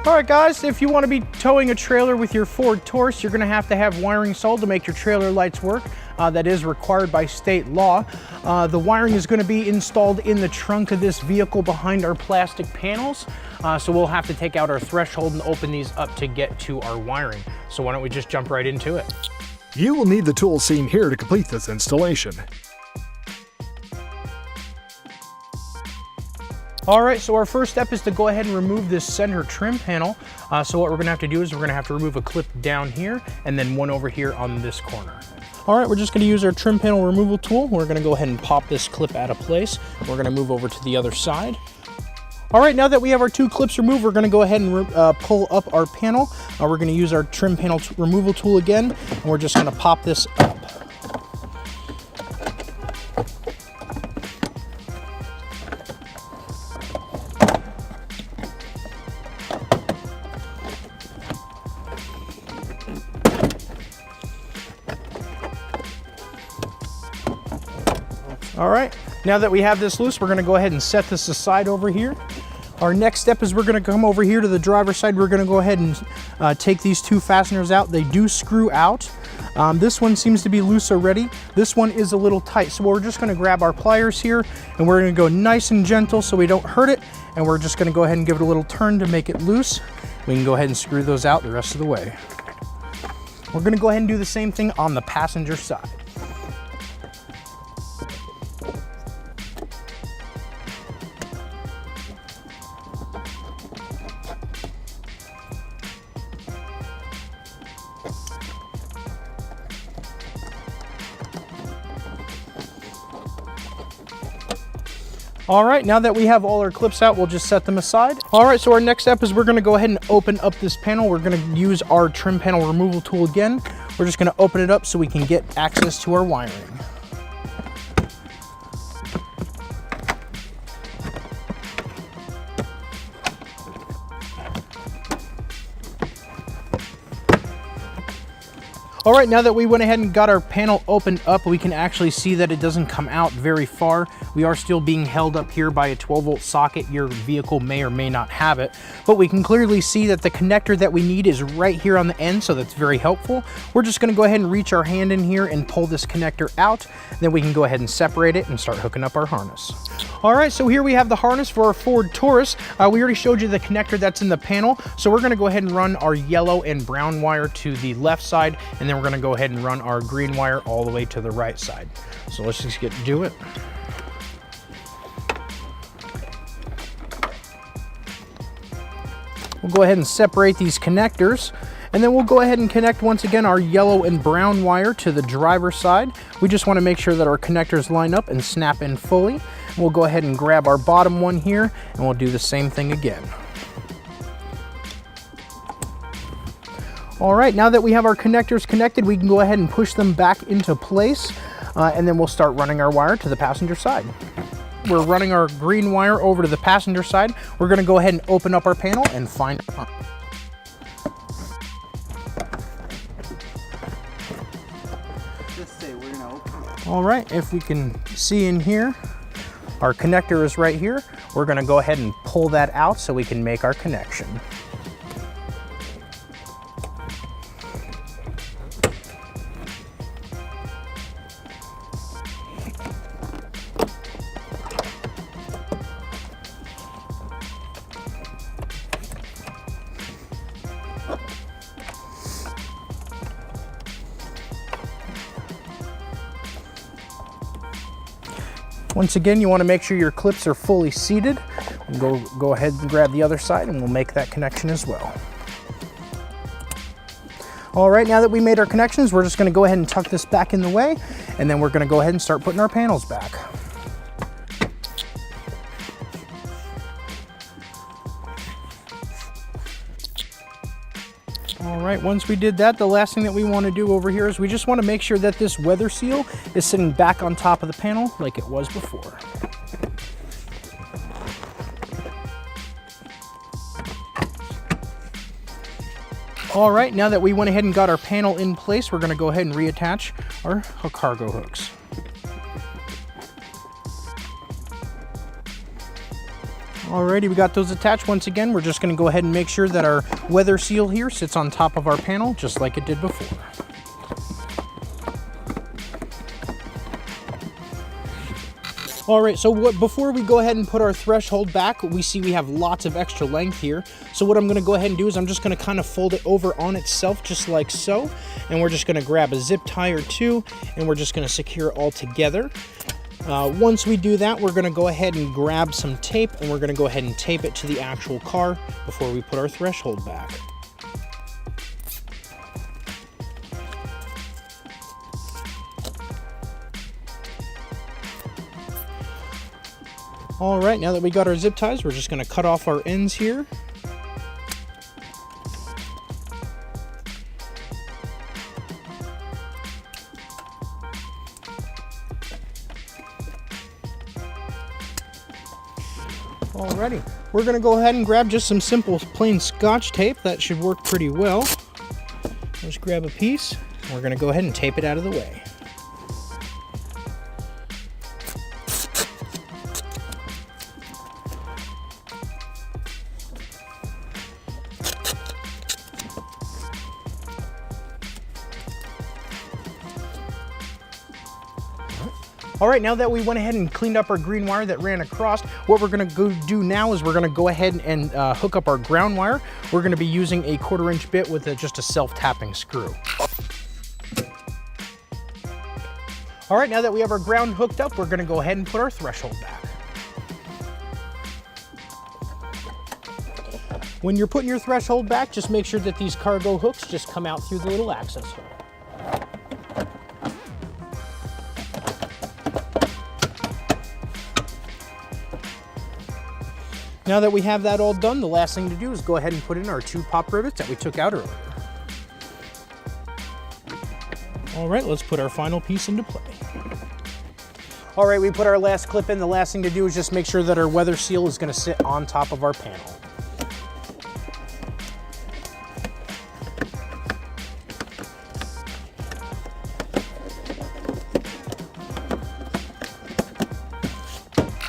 All right guys, if you want to be towing a trailer with your Ford Taurus, you're going to have wiring installed to make your trailer lights work. That is required by state law. The wiring is going to be installed in the trunk of this vehicle behind our plastic panels. So we'll have to take out our threshold and open these up to get to our wiring. So why don't we just jump right into it? You will need the tools seen here to complete this installation. All right, so our first step is to go ahead and remove this center trim panel. So what we're gonna have to do is we're gonna have to remove a clip down here and then one over here on this corner. All right, we're just gonna use our trim panel removal tool. We're gonna go ahead and pop this clip out of place. We're gonna move over to the other side. All right, now that we have our two clips removed, we're gonna go ahead and pull up our panel. We're gonna use our trim panel removal tool again, and we're just gonna pop this up. All right, now that we have this loose, we're gonna go ahead and set this aside over here. Our next step is we're gonna come over here to the driver's side. We're gonna go ahead and take these two fasteners out. They do screw out. This one seems to be loose already. This one is a little tight. So we're just gonna grab our pliers here and we're gonna go nice and gentle so we don't hurt it. And we're just gonna go ahead and give it a little turn to make it loose. We can go ahead and screw those out the rest of the way. We're gonna go ahead and do the same thing on the passenger side. All right, now that we have all our clips out, we'll just set them aside. All right, so our next step is we're gonna go ahead and open up this panel. We're gonna use our trim panel removal tool again. We're just gonna open it up so we can get access to our wiring. All right, now that we went ahead and got our panel opened up, we can actually see that it doesn't come out very far. We are still being held up here by a 12-volt socket. Your vehicle may or may not have it, but we can clearly see that the connector that we need is right here on the end, so that's very helpful. We're just gonna go ahead and reach our hand in here and pull this connector out. Then we can go ahead and separate it and start hooking up our harness. All right, so here we have the harness for our Ford Taurus. We already showed you the connector that's in the panel, so we're gonna go ahead and run our yellow and brown wire to the left side, and then we're gonna go ahead and run our green wire all the way to the right side. So let's just get to do it. We'll go ahead and separate these connectors, and then we'll go ahead and connect once again our yellow and brown wire to the driver's side. We just want to make sure that our connectors line up and snap in fully. We'll go ahead and grab our bottom one here, and we'll do the same thing again. All right, now that we have our connectors connected, we can go ahead and push them back into place, and then we'll start running our wire to the passenger side. We're running our green wire over to the passenger side. We're gonna go ahead and open up our panel and find our harness. All right, if we can see in here, our connector is right here. We're gonna go ahead and pull that out so we can make our connection. Once again, you want to make sure your clips are fully seated. And go ahead and grab the other side and we'll make that connection as well. All right, now that we made our connections, we're just going to go ahead and tuck this back in the way, and then we're going to go ahead and start putting our panels back. All right, once we did that, the last thing that we want to do over here is we just want to make sure that this weather seal is sitting back on top of the panel like it was before. All right, now that we went ahead and got our panel in place, we're going to go ahead and reattach our cargo hooks. Alrighty, we got those attached. Once again, we're just going to go ahead and make sure that our weather seal here sits on top of our panel, just like it did before. Alright, so before we go ahead and put our threshold back, we see we have lots of extra length here. So what I'm going to go ahead and do is I'm just going to kind of fold it over on itself, just like so. And we're just going to grab a zip tie or two, and we're just going to secure it all together. Once we do that, we're going to go ahead and grab some tape, and we're going to go ahead and tape it to the actual car before we put our threshold back. All right, now that we got our zip ties, we're just going to cut off our ends here. Alrighty, we're going to go ahead and grab just some simple plain Scotch tape. That should work pretty well. Just grab a piece. We're going to go ahead and tape it out of the way. All right, now that we went ahead and cleaned up our green wire that ran across, what we're gonna go do now is we're gonna go ahead and hook up our ground wire. We're gonna be using a 1/4 inch bit with just a self-tapping screw. All right, now that we have our ground hooked up, we're gonna go ahead and put our threshold back. When you're putting your threshold back, just make sure that these cargo hooks just come out through the little access hole. Now that we have that all done, the last thing to do is go ahead and put in our 2 pop rivets that we took out earlier. All right, let's put our final piece into play. All right, we put our last clip in. The last thing to do is just make sure that our weather seal is going to sit on top of our panel.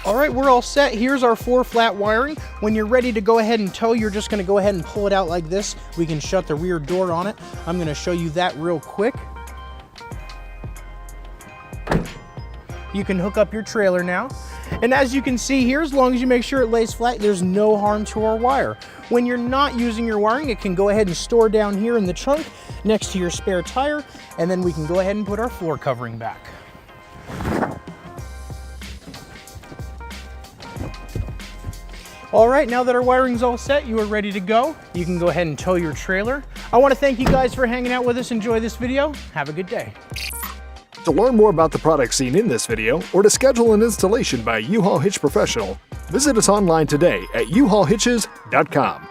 All right, we're all set. Here's our 4 flat wiring. When you're ready to go ahead and tow, you're just gonna go ahead and pull it out like this. We can shut the rear door on it. I'm gonna show you that real quick. You can hook up your trailer now. And as you can see here, as long as you make sure it lays flat, there's no harm to our wire. When you're not using your wiring, it can go ahead and store down here in the trunk next to your spare tire, and then we can go ahead and put our floor covering back. All right, now that our wiring's all set, you are ready to go. You can go ahead and tow your trailer. I want to thank you guys for hanging out with us. Enjoy this video. Have a good day. To learn more about the products seen in this video, or to schedule an installation by a U-Haul Hitch professional, visit us online today at uhaulhitches.com.